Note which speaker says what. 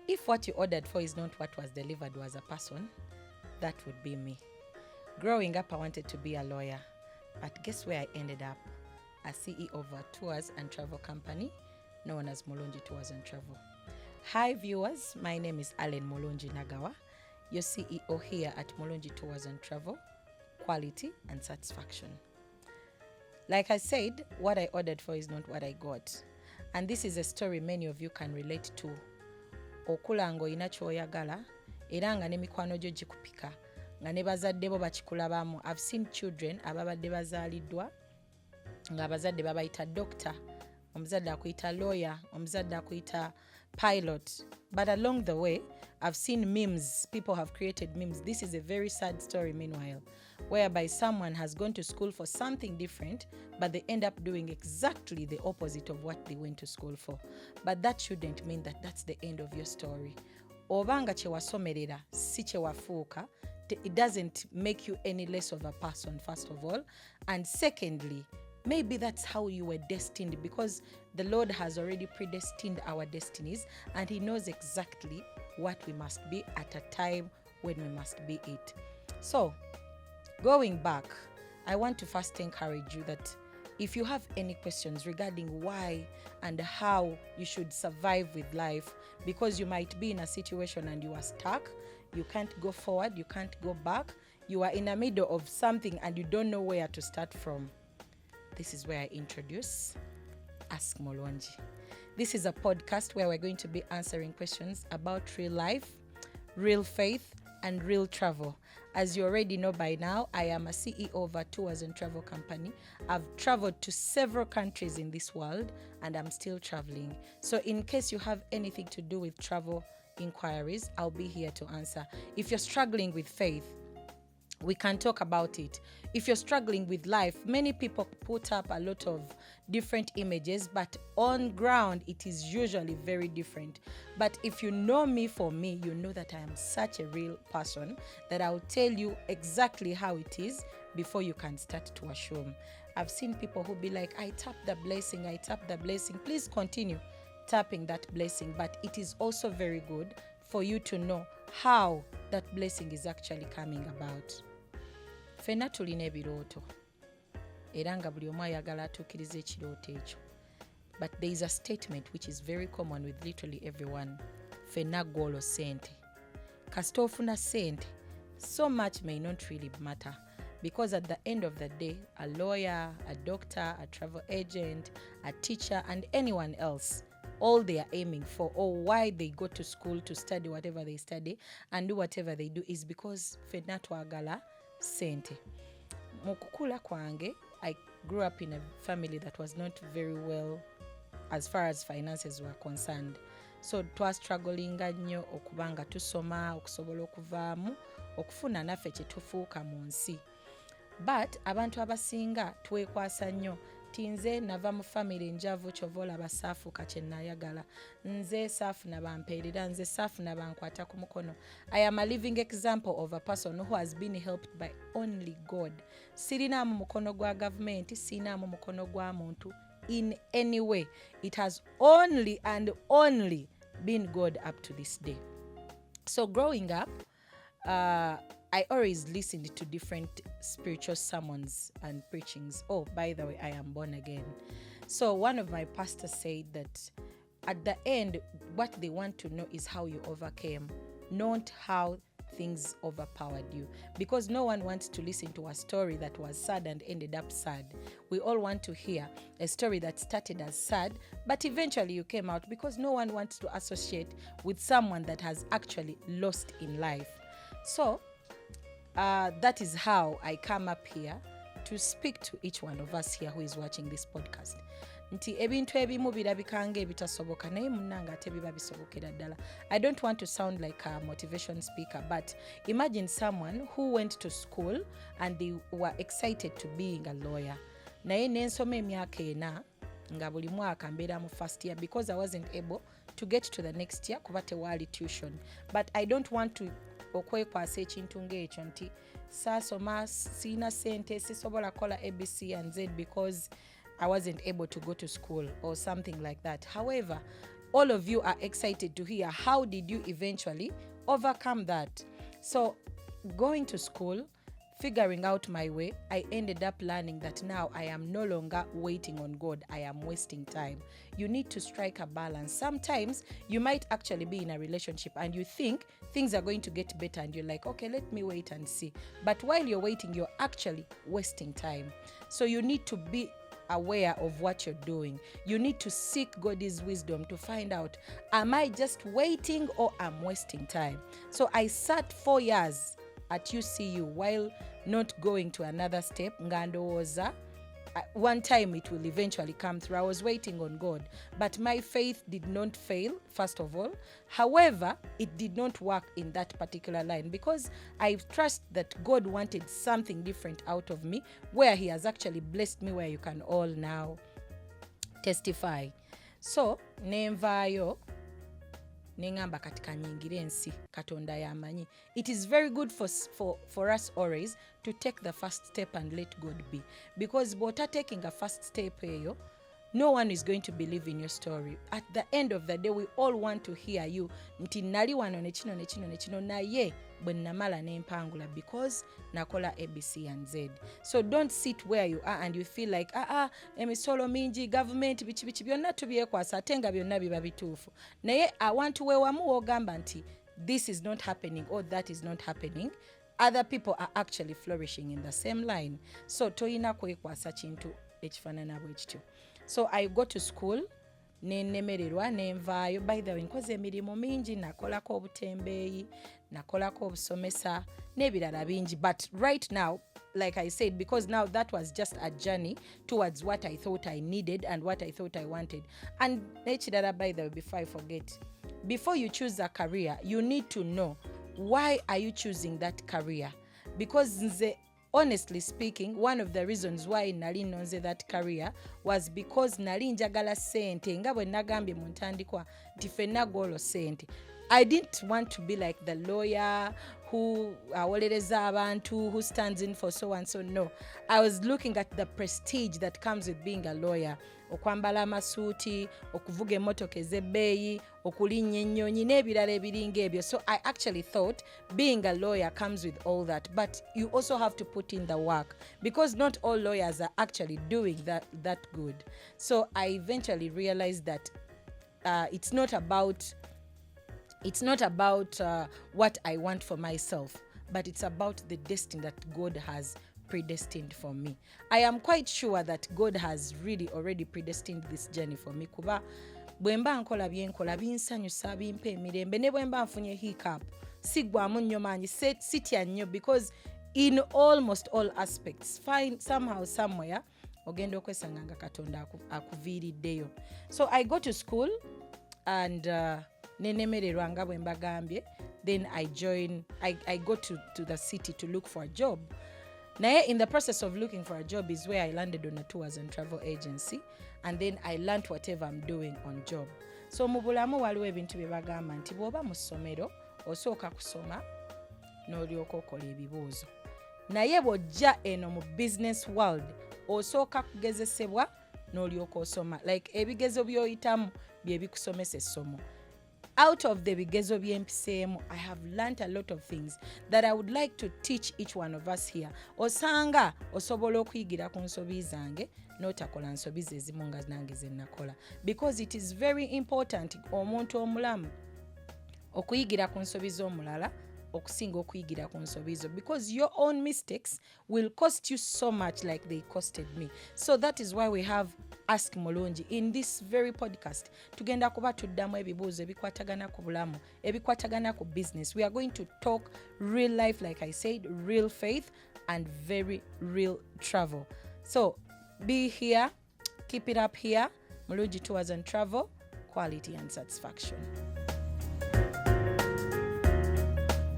Speaker 1: If what you ordered for is not what was delivered was a person, that would be me. Growing up, I wanted to be a lawyer, but guess where I ended up? A CEO of a tours and travel company known as Mulungi Tours and Travel. Hi viewers, my name is Allen Mulungi Nagawa, your CEO here at Mulungi Tours and Travel, quality and satisfaction. Like I said, what I ordered for is not what I got. And this is a story many of you can relate to. Okula ng'olina ky'oyagala era nga ne mikwano gyo gikupika nga ne bazadde bo bakikulabamu. I've seen children ababadde bazaaliddwa nga abazadde babayita doctor, omuzadde akuyita lawyer, omuzadde akuyita pilot. But along the way, I've seen memes. People have created memes. This is a very sad story meanwhile, whereby someone has gone to school for something different, but they end up doing exactly the opposite of what they went to school for. But that shouldn't mean that that's the end of your story. Obanga kye wasomerera si kye wafuuka, it doesn't make you any less of a person, first of all. And secondly, maybe that's how you were destined, because the Lord has already predestined our destinies and He knows exactly what we must be at a time when we must be it. So, going back, I want to first encourage you that if you have any questions regarding why and how you should survive with life, because you might be in a situation and you are stuck, you can't go forward, you can't go back, you are in the middle of something and you don't know where to start from, this is where I introduce Ask Mulungi. This is a podcast where we're going to be answering questions about real life, real faith, and real travel. As you already know by now, I am a CEO of a tours and travel company. I've traveled to several countries in this world and I'm still traveling. So in case you have anything to do with travel inquiries, I'll be here to answer. If you're struggling with faith, we can talk about it. If you're struggling with life, many people put up a lot of different images, but on ground, it is usually very different. But if you know me for me, you know that I am such a real person that I'll tell you exactly how it is before you can start to assume. I've seen people who be like, I tap the blessing, I tap the blessing. Please continue tapping that blessing. But it is also very good for you to know how that blessing is actually coming about. Fenna tulina ebirooto era nga buli omu ayagala atuukiriza ekirooto ekyo, but there is a statement which is very common with literally everyone. Fenna goolo sente. Kasita ofuna sente, so much may not really matter, because at the end of the day, a lawyer, a doctor, a travel agent, a teacher, and anyone else, all they are aiming for, or why they go to school to study whatever they study and do whatever they do, is because fenna twagala sente. Mukukula kwange, I grew up in a family that was not very well as far as finances were concerned. So twa struggling nnyo okubanga tusoma, okusobola okuvaamu, okufuna naffe kye tufuuka mu nsi. But abantu abasinga twekwasa nnyo. Tinze nava mu family njavu chovola basaafuka kye nayagala. Nze saafuna bampeerera, nze saafuna bankwata ku mukono. I am a living example of a person who has been helped by only God. Sirinaamu mukono gwa government, sinaamu mukono gwa muntu in any way. It has only and only been God up to this day. So growing up, I always listened to different spiritual sermons and preachings. Oh, by the way, I am born again. So one of my pastors said that at the end, what they want to know is how you overcame, not how things overpowered you. Because no one wants to listen to a story that was sad and ended up sad. We all want to hear a story that started as sad, but eventually you came out, because no one wants to associate with someone that has actually lost in life. So, that is how I come up here to speak to each one of us here who is watching this podcast. Nti ebintu ebimu birabika nga ebitasoboka naye munnanga ate biba bisobokera ddala. I don't want to sound like a motivation speaker, but imagine someone who went to school and they were excited to being a lawyer. Naye nensoma emyaka ena nga buli mwaka mbeera mu first year because I wasn't able to get to the next year kuba tewaali tuition. But I don't want to okwekwasa ekintu ng'ekyo nti saasoma siina sente sisobola kola ABC and Z because I wasn't able to go to school or something like that. However, all of you are excited to hear how did you eventually overcome that. So going to school, figuring out my way, I ended up learning that now I am no longer waiting on God. I am wasting time. You need to strike a balance. Sometimes you might actually be in a relationship and you think things are going to get better and you're like, okay, let me wait and see. But while you're waiting, you're actually wasting time. So you need to be aware of what you're doing. You need to seek God's wisdom to find out, am I just waiting or I'm wasting time? So I sat 4 years at UCU while not going to another step. Ngandoza, one time it will eventually come through. I was waiting on God, but my faith did not fail, first of all. However, it did not work in that particular line because I trust that God wanted something different out of me, where he has actually blessed me, where you can all now testify. So nenvayo nengamba katika nyingire ensi katonda yamanyi. It is very good for us always to take the first step and let God be, because bota taking a first step eyo, no one is going to believe in your story. At the end of the day, we all want to hear you nti nali wano nechino naye bwe namala nempangula because nakola ABC and Z. So don't sit where you are and you feel like emisolo mingi government bichi byonna tubyekwasa ate nga byonna biba bituufu. Naye I want to wewamu wogamba nti this is not happening or that is not happening. Other people are actually flourishing in the same line. So toyina kwekwasa kintu ekifaanana bwe kityo. So I go to school, nenemererwa nenvaayo. By the way, nkoze emirimu mingi, nakolako obutembeeyi, nakolako obusomesa n'ebirala bingi. But right now, like I said, because now that was just a journey towards what I thought I needed and what I thought I wanted. And n'ekirala, by the way, before I forget, before you choose a career, you need to know why are you choosing that career. Because honestly speaking, one of the reasons why nali nonze that career was because nali njagala sente, nga bwe nagambye mu ntandikwa nti ffenna golo sente. I didn't want to be like the lawyer who awolereza abantu, who stands in for so and so. No, I was looking at the prestige that comes with being a lawyer. Okwambala amasuuti, okuvuga emmotoka ez'ebbeeyi, okulinnya ennyonyi n'ebirala ebiringa ebyo. So I actually thought being a lawyer comes with all that, but you also have to put in the work, because not all lawyers are actually doing that good. So I eventually realized that it's not about what I want for myself, but it's about the destiny that God has predestined for me. I am quite sure that God has really already predestined this journey for me. Kuba bwemba nkola byenkola binsanyusa bimpa emirembe, ne bwemba nfunye hiccup sigwamu nnyo maanyi, sitya nnyo, because in almost all aspects, find somehow somewhere ogenda okwesanga nga Katonda akuviiriddeyo. So I go to school and nenemererwa nga bwe mbagambye. Then I go to the city to look for a job. Naye in the process of looking for a job is where I landed on a tours and travel agency, and then I learned whatever I'm doing on job. So mu bulamu waliwo ebintu bye bagamba nti bw'oba mu ssomero osooka kusoma n'olyoka okola ebibuuzo, naye bw'ojja eno mu business world osooka kugezesebwa n'olyoka osoma. Like ebigezo by'oyitamu bye bikusomesa essomo. Out of the bigezo by'empiseemu, I have learned a lot of things that I would like to teach each one of us here. Osanga osobola okuyigira ku nsobi zange n'otakola nsobi ezimu nga nange ze nakola, because it is very important omuntu omulamu okuyigira ku nsobi z'omulala okusinga okuyigira ku nsobi zo, because your own mistakes will cost you so much like they costed me. So that is why we have Ask Mulungi. In this very podcast, tugenda kuba tuddamu ebibuuzo ebikwatagana ku bulamu, ebikwatagana ku business. We are going to talk real life, like I said, real faith and very real travel. So be here, keep it up here. Mulungi Tours and Travel, quality and satisfaction.